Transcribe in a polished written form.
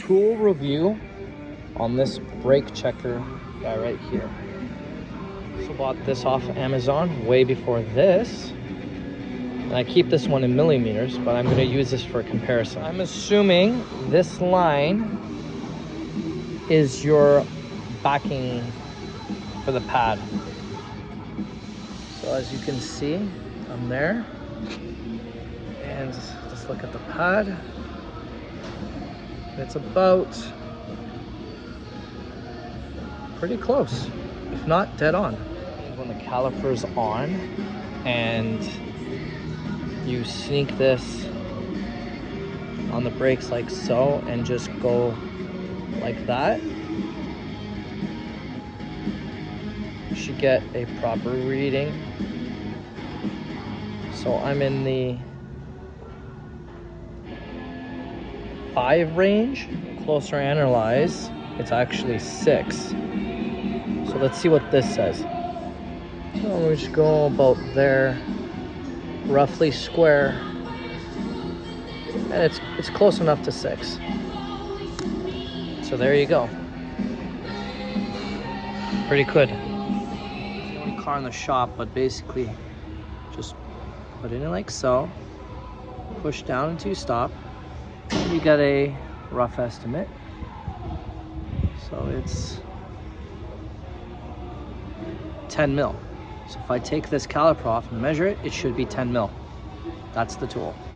tool review on this brake checker guy right here. So bought this off Amazon way before this. And I keep this one in millimeters, but I'm going to use this for comparison. I'm assuming this line is your backing for the pad. So as you can see, I'm there. And just look at the pad. It's about pretty close, if not dead on. When the caliper's on and you sneak this on the brakes like so and just go like that, you should get a proper reading. So I'm in the 5 range. Closer analyze, it's actually 6. So let's see what this says. So we just go about there, roughly square, and it's close enough to 6. So there you go. Pretty good. It's the only car in the shop, but basically just put it in like so, push down until you stop. You get a rough estimate. So it's 10 mil. So if I take this caliper off and measure it, it should be 10 mil. That's the tool.